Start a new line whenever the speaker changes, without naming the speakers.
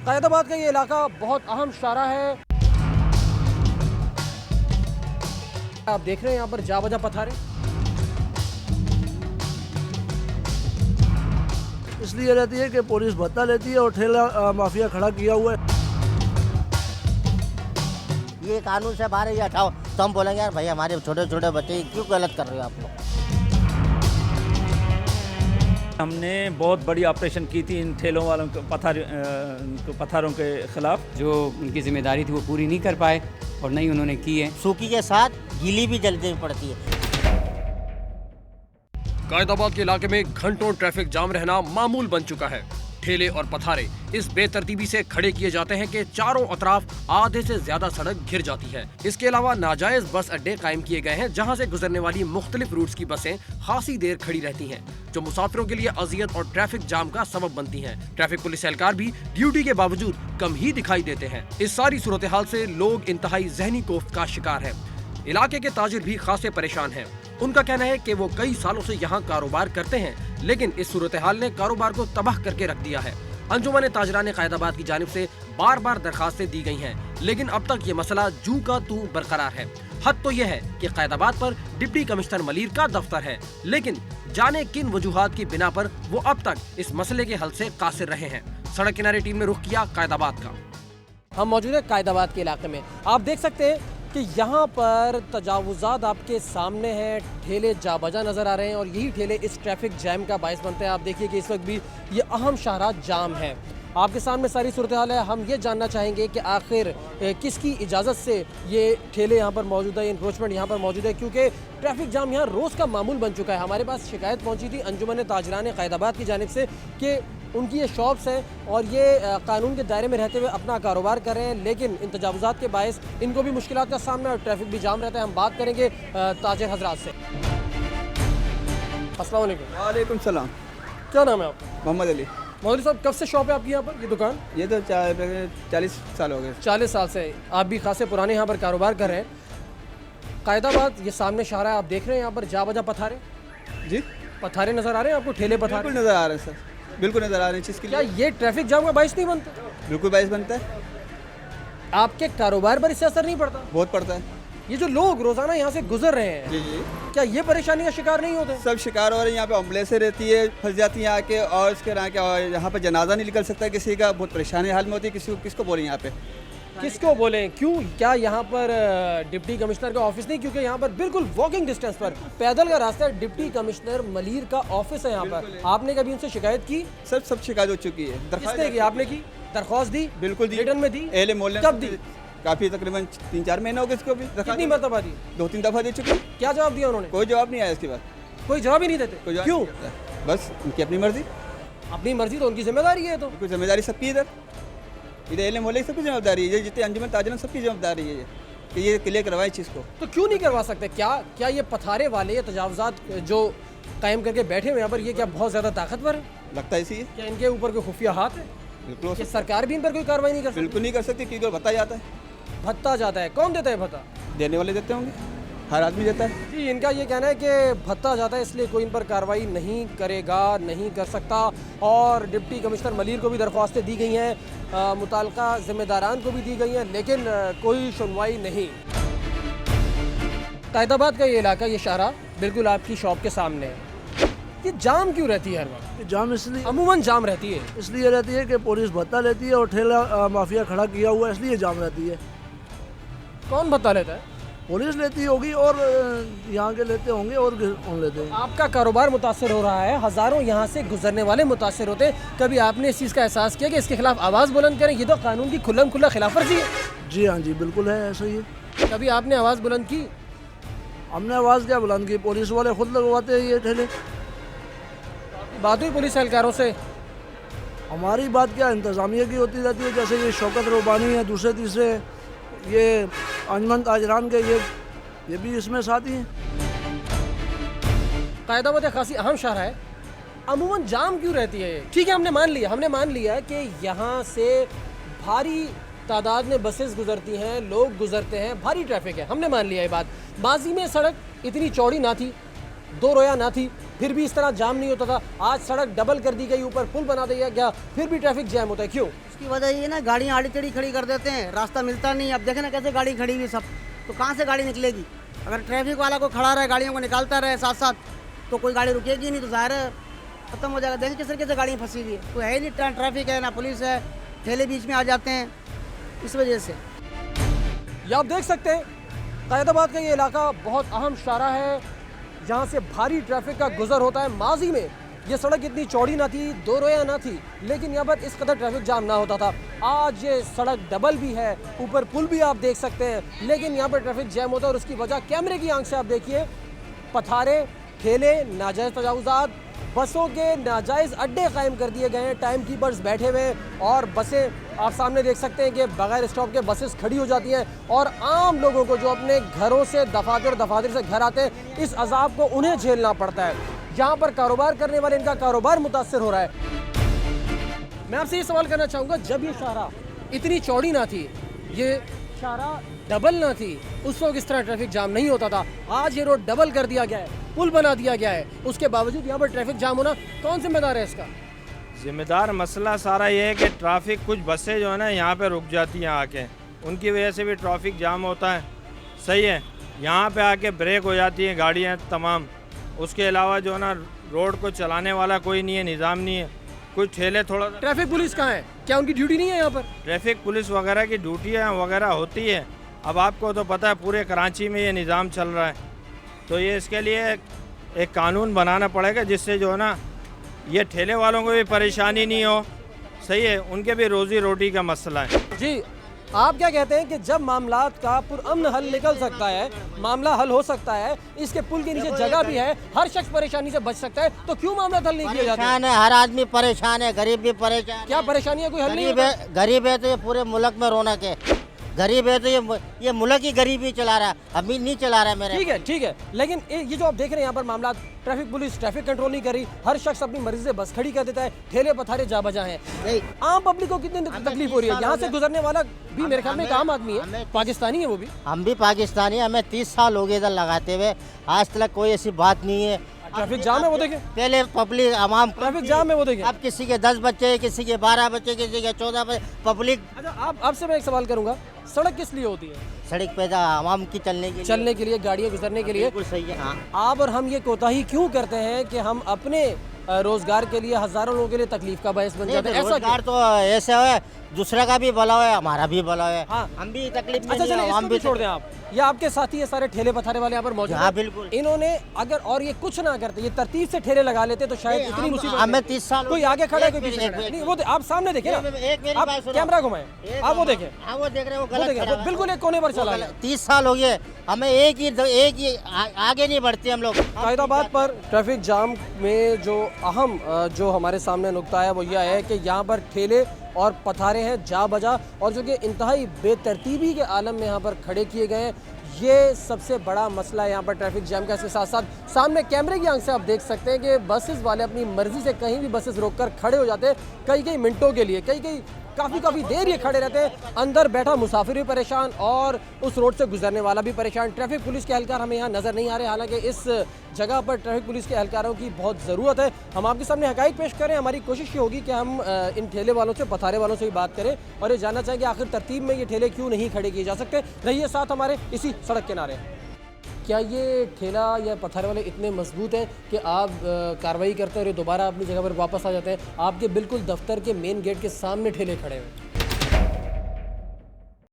कैदाबाद का ये इलाका बहुत अहम शाहरा है। आप देख रहे हैं यहाँ पर जा बजा पथारे।
इसलिए रहती है कि पुलिस भत्ता लेती है और ठेला माफिया खड़ा किया हुआ है।
ये कानून से बाहर ही हटाओ तो हम बोलेंगे यार भाई हमारे छोटे छोटे बच्चे क्यों गलत कर रहे हो आप लोग।
हमने बहुत बड़ी ऑपरेशन की थी इन ठेलों वालों को पत्थरों के खिलाफ।
जो उनकी जिम्मेदारी थी वो पूरी नहीं कर पाए और नहीं उन्होंने की है।
सूखी के साथ गीली भी जल्दी पड़ती है।
कैदाबाद के इलाके में घंटों ट्रैफिक जाम रहना मामूल बन चुका है। ठेले और पथारे इस बेतरतीबी से खड़े किए जाते हैं कि चारों अतराफ आधे से ज्यादा सड़क घिर जाती है। इसके अलावा नाजायज बस अड्डे कायम किए गए हैं जहां से गुजरने वाली मुख्तलिफ रूट्स की बसें खासी देर खड़ी रहती हैं, जो मुसाफिरों के लिए अजियत और ट्रैफिक जाम का सबब बनती हैं। ट्रैफिक पुलिस एहलकार भी ड्यूटी के बावजूद कम ही दिखाई देते हैं। इस सारी सूरत हाल से लोग इंतहाई जहनी कोफ्त का शिकार है। इलाके के ताजिर भी खासे परेशान हैं। उनका कहना है कि वो कई सालों से यहाँ कारोबार करते हैं, लेकिन इस सूरत हाल ने कारोबार को तबाह करके रख दिया है। अंजुमन ताजरान कैदाबाद की जानिब से बार बार दरखास्तें दी गई हैं, लेकिन अब तक ये मसला जू का तू बरकरार है। हद तो यह है कि कैदाबाद पर डिप्टी कमिश्नर मलीर का दफ्तर है, लेकिन जाने किन वजूहात की बिना पर वो अब तक इस मसले के हल से कासिर रहे हैं। सड़क किनारे टीम ने रुख किया कैदाबाद का। हम मौजूद है कैदाबाद के इलाके में। आप देख सकते हैं कि यहाँ पर तजावुज़ात आपके सामने हैं। ठेले जा बजा नज़र आ रहे हैं और यही ठेले इस ट्रैफिक जैम का बायस बनते हैं। आप देखिए कि इस वक्त भी ये अहम शाहरा जाम है। आपके सामने सारी सूरत हाल है। हम ये जानना चाहेंगे कि आखिर किसकी इजाज़त से ये ठेले यहाँ पर मौजूद है, इंक्रोचमेंट यहाँ पर मौजूद है, क्योंकि ट्रैफिक जाम यहाँ रोज़ का मामूल बन चुका है। हमारे पास शिकायत पहुँची थी अंजुमन ताजरान कैदाबाद की जानिब से कि उनकी ये शॉप्स हैं और ये कानून के दायरे में रहते हुए अपना कारोबार कर रहे हैं, लेकिन इन तजावुज़ात के बायस इनको भी मुश्किलात का सामना और ट्रैफिक भी जाम रहता है। हम बात करेंगे ताजिर हजरात से। अस्सलाम वालेकुम।
वालेकुम सलाम।
क्या नाम है आपका?
मोहम्मद अली।
मौलवी साहब, कब से शॉप है आपकी यहाँ पर, ये दुकान?
ये तो 40 साल हो गए।
40 साल से आप भी खासे पुराने यहाँ पर कारोबार कर रहे हैं। कैदाबाद ये सामने शाहरा है, आप देख रहे हैं यहाँ पर जा बजा पथारे।
जी,
पथारे नज़र आ रहे हैं आपको, ठेले पथारे
बिल्कुल नज़र आ रहे हैं सर, बिल्कुल नज़र आ रहे हैं। चीज़ के
क्या
लिए
ये ट्रैफिक जाम का बायस नहीं बनता?
बिल्कुल बायस बनता है,
आपके कारोबार पर इससे असर नहीं पड़ता?
बहुत पड़ता है।
ये जो लोग रोजाना यहाँ से गुजर रहे हैं,
जी जी,
क्या ये परेशानी का शिकार नहीं होते?
सब शिकार हो रहे हैं। यहाँ पे एम्बुलेंसें रहती है, फंस जाती हैं आके, और इसके यहाँ पे जनाजा नहीं निकल सकता किसी का, बहुत परेशानी हाल में होती है। किसको बोलें यहाँ पे,
किसको बोलें? क्यों, क्या यहाँ पर डिप्टी कमिश्नर का ऑफिस नहीं? क्योंकि यहाँ पर बिल्कुल वॉकिंग डिस्टेंस पर पैदल का रास्ता है। डिप्टी कमिश्नर मलीर का ऑफिस है यहाँ पर। आपने कभी उनसे शिकायत की?
सब शिकायत हो चुकी है।
किसने की? आपने की? दरख्वास्त दी?
बिल्कुल दी।
रिटर्न में दी?
एले मोहल्ले
कब दी?
काफ़ी तकरीबन 3-4 महीने हो गए इसको भी।
कितनी मरतबा दी?
2-3 दफ़ा दे चुके।
क्या जवाब दिया उन्होंने?
कोई जवाब नहीं आया इसके बाद।
कोई जवाब ही नहीं देते?
कोई जवाब
क्यों?
नहीं देता। बस उनकी अपनी मर्जी।
अपनी मर्जी तो उनकी जिम्मेदारी है। तो
कोई जिम्मेदारी सबकी इधर एले मोहल्ले की सबकी जिम्मेदारी है। जितने अंजुमन ताजरान सबकी जिम्मेदारी है कि ये क्लियर करवाए चीज़ को।
तो क्यों नहीं करवा सकते? क्या ये पथारे वाले, ये तजावुज़ात जो कायम करके बैठे हुए यहाँ पर, ये क्या बहुत ज़्यादा ताकतवर है?
लगता है इसी है।
क्या इनके ऊपर कोई खुफिया हाथ है?
बिल्कुल
कि सरकार भी इन पर कोई कार्रवाई नहीं कर सकती?
बिल्कुल नहीं कर सकती, क्योंकि भत्ता जाता है।
भत्ता जाता है? कौन देता है भत्ता?
देने वाले देते होंगे, हर आदमी देता है।
जी, इनका ये कहना है कि भत्ता जाता है, इसलिए कोई इन पर कार्रवाई नहीं करेगा, नहीं कर सकता। और डिप्टी कमिश्नर मलीर को भी दरख्वास्तें दी गई हैं, मुताल्लिका ज़िम्मेदारान को भी दी गई हैं, लेकिन कोई सुनवाई नहीं। कैदाबाद का ये इलाका, ये शाहरा बिल्कुल आपकी शॉप के सामने है। ये जाम क्यों रहती है हर वक्त?
जाम इसलिए
अमूमन जाम रहती है।
इसलिए रहती है कि पुलिस भत्ता लेती है और ठेला माफिया खड़ा किया हुआ है, इसलिए जाम रहती है।
कौन भत्ता लेता है?
पुलिस लेती होगी और यहाँ के लेते होंगे और कौन लेते हैं।
आपका कारोबार मुतासर हो रहा है, हज़ारों यहाँ से गुजरने वाले मुतासर होते हैं। कभी आपने इस चीज़ का एहसास किया कि इसके खिलाफ आवाज़ बुलंद करें? ये तो कानून की खुल्लम खुल्ला खिलाफ वर्जी है।
जी हाँ जी, बिल्कुल है, ऐसा ही है।
कभी आपने आवाज़ बुलंद की?
हमने आवाज़ क्या बुलंद की, पुलिस वाले खुद लगवाते हैं ये ठेले।
बात हुई पुलिस एहलकारों से?
हमारी बात क्या इंतज़ामिया की होती रहती है, जैसे ये शौकत रुबानी है, दूसरे तीसरे ये अंजुमन ताजरान के, ये भी इसमें साथ ही हैं।
कैदाबाद खासी अहम शहर है, अमूमन जाम क्यों रहती है? ठीक है, हमने मान लिया कि यहाँ से भारी तादाद में बसेस गुजरती हैं, लोग गुजरते हैं, भारी ट्रैफिक है, हमने मान लिया ये बात। माजी में सड़क इतनी चौड़ी ना थी, दो रोया ना थी फिर भी इस तरह जाम नहीं होता था, आज सड़क डबल कर दी गई, ऊपर पुल बना दिया गया, फिर भी ट्रैफिक जैम होता है, क्यों?
इसकी वजह ये ना गाड़ियाँ आड़ी टेढ़ी खड़ी कर देते हैं, रास्ता मिलता नहीं। अब देखें ना कैसे गाड़ी खड़ी हुई सब, तो कहाँ से गाड़ी निकलेगी? अगर ट्रैफिक वाला को खड़ा रहे, गाड़ियों को निकालता रहे साथ साथ, तो कोई गाड़ी रुकेगी नहीं, तो ज़ाहिर है खत्म हो जाएगा। देखें किस तरीके से गाड़ियाँ फंसी हुई है, तो है ही नहीं, ट्रैफिक है ना पुलिस है, ठेले बीच में आ जाते हैं, इस वजह से।
ये आप देख सकते हैं कायदाबाद का ये इलाका बहुत अहम शाहरा है, जहाँ से भारी ट्रैफिक का गुजर होता है। माजी में ये सड़क इतनी चौड़ी ना थी, दो रोया ना थी, लेकिन यहाँ पर इस कदर ट्रैफिक जाम ना होता था। आज ये सड़क डबल भी है, ऊपर पुल भी आप देख सकते हैं, लेकिन यहाँ पर ट्रैफिक जैम होता है और उसकी वजह कैमरे की आंख से आप देखिए, पथारे, ठेले, नाजायज़ तजावुज़ात, बसों के नाजायज़ अड्डे कायम कर दिए गए हैं, टाइम कीपर्स बैठे हुए हैं और बसें आप सामने देख सकते हैं कि बगैर स्टॉप के बसेस खड़ी हो जाती हैं और आम लोगों को जो अपने घरों से दफातर से घर आते हैं, इस अजाब को उन्हें झेलना पड़ता है। यहाँ पर कारोबार करने वाले, इनका कारोबार मुतासर हो रहा है। मैं आपसे ये सवाल करना चाहूँगा, जब ये शाहरा इतनी चौड़ी ना थी, ये शाहरा डबल ना थी, उस वक्त इस तरह ट्रैफिक जाम नहीं होता था। आज ये रोड डबल कर दिया गया है, पुल बना दिया गया है, उसके बावजूद यहाँ पर ट्रैफिक जाम होना कौन जिम्मेदार है इसका?
जिम्मेदार मसला सारा ये है कि ट्रैफिक, कुछ बसें जो है ना यहाँ पे रुक जाती हैं आके, उनकी वजह से भी ट्रैफिक जाम होता है। सही है, यहाँ पे आके ब्रेक हो जाती हैं गाड़ियाँ तमाम। उसके अलावा जो है ना रोड को चलाने वाला कोई नहीं है, निज़ाम नहीं है। कुछ ठेले थोड़ा,
ट्रैफिक पुलिस कहाँ है? क्या उनकी ड्यूटी नहीं है यहाँ पर?
ट्रैफिक पुलिस वगैरह की ड्यूटियाँ वगैरह होती है। अब आपको तो पता है पूरे कराची में ये निज़ाम चल रहा है, तो ये इसके लिए एक कानून बनाना पड़ेगा जिससे जो है ना ये ठेले वालों को भी परेशानी नहीं हो। सही है, उनके भी रोज़ी रोटी का मसला है।
जी, आप क्या कहते हैं कि जब मामलात का पुरअमन हल निकल सकता है, मामला हल हो सकता है, इसके पुल के नीचे जगह भी है, हर शख्स परेशानी से बच सकता है, तो क्यों मामला हल नहीं किया जाता?
परेशान है, हर आदमी परेशान है, गरीब भी परेशान है।
क्या परेशानी है, कोई हल नहीं
गरीब
होता?
है, गरीब है तो ये पूरे मुल्क में रौनक है। गरीब है तो ये मुल्क ही गरीबी चला रहा है, अभी नहीं चला रहा है मेरे।
ठीक है, लेकिन ये जो आप देख रहे हैं यहाँ पर मामला, ट्रैफिक पुलिस ट्रैफिक कंट्रोल नहीं कर रही, हर शख्स अपनी मर्जी से बस खड़ी कर देता है, ठेले पथारे जा बजा हैं। आम पब्लिक को कितनी तकलीफ हो रही है? यहाँ से गुजरने वाला भी मेरे ख्याल में एक आम आदमी है, पाकिस्तानी है वो भी।
हम भी पाकिस्तानी हैं, हमें 30 साल हो गए इधर लगाते हुए, आज तक कोई ऐसी बात नहीं है।
ट्रैफिक जाम है वो देखें,
पहले पब्लिक आवाम,
ट्रैफिक जाम है वो देखें।
अब किसी के 10 बच्चे, किसी के 12 बच्चे, किसी के 14 बच्चे, पब्लिक।
अच्छा, आपसे मैं एक सवाल करूंगा, सड़क किस लिए होती है?
सड़क पे आवाम की चलने के लिए,
गाड़ियाँ गुजरने के लिए।
बिल्कुल सही है। हाँ,
आप और हम ये कोताही क्यों करते हैं कि हम अपने रोजगार के लिए हजारों लोगों के लिए तकलीफ का बायस बन जाते हैं? ऐसा
रोजगार तो ऐसा है, दूसरा का भी भला है, हमारा भी भला है।
हाँ,
हम भी तकलीफ में
अच्छा
नहीं,
चलिए
आवाम
इसको भी छोड़ दें आप। ये आपके साथी ये सारे ठेले पथारे वाले यहाँ पर मौजूद
हाँ,
हैं।
बिल्कुल।
इन्होंने अगर और ये कुछ ना करते, ये तरतीब से ठेले लगा लेते तो शायद इतनी मुसीबत
हमें 30 साल
कोई आगे खड़ा है, कोई पीछे खड़ा है। नहीं, वो आप सामने देखें ना, आप कैमरा घुमाएं, आप वो देखें,
हाँ, वो देख रहे हो,
वो
गलत
देखें,
खड़ा
वो
है।
बिल्कुल एक कोने पर चला गया।
30 साल हो गए, हमें एक ही आगे नहीं बढ़ते हम लोग।
कायदाबाद पर ट्रैफिक जाम में जो अहम जो हमारे सामने नुक्ता है वो यह है कि यहाँ पर ठेले और पथारे हैं जा बजा, और जो कि इंतहाई बेतरतीबी के आलम में यहाँ पर खड़े किए गए हैं। ये सबसे बड़ा मसला है यहाँ पर ट्रैफिक जैम का। इसके साथ साथ सामने कैमरे की आंख से आप देख सकते हैं कि बसेस वाले अपनी मर्जी से कहीं भी बसेस रोककर खड़े हो जाते हैं, कई मिनटों के लिए, कई काफ़ी देर ये खड़े रहते हैं। अंदर बैठा मुसाफिर भी परेशान और उस रोड से गुजरने वाला भी परेशान। ट्रैफिक पुलिस के एहलकार हमें यहाँ नज़र नहीं आ रहे, हालांकि इस जगह पर ट्रैफिक पुलिस के एहलकारों की बहुत ज़रूरत है। हम आपके सामने हक़ाइक़ पेश करें, हमारी कोशिश ये होगी कि हम इन ठेले वालों से, पथारे वालों से भी बात करें और ये जानना चाहें कि आखिर तरतीब में ये ठेले क्यों नहीं खड़े किए जा सकते। रहिए साथ हमारे इसी सड़क किनारे। क्या ये ठेला या पत्थर वाले इतने मजबूत हैं कि आप कार्रवाई करते हैं और दोबारा अपनी जगह पर वापस आ जाते हैं? आपके बिल्कुल दफ्तर के मेन गेट के सामने ठेले खड़े हैं।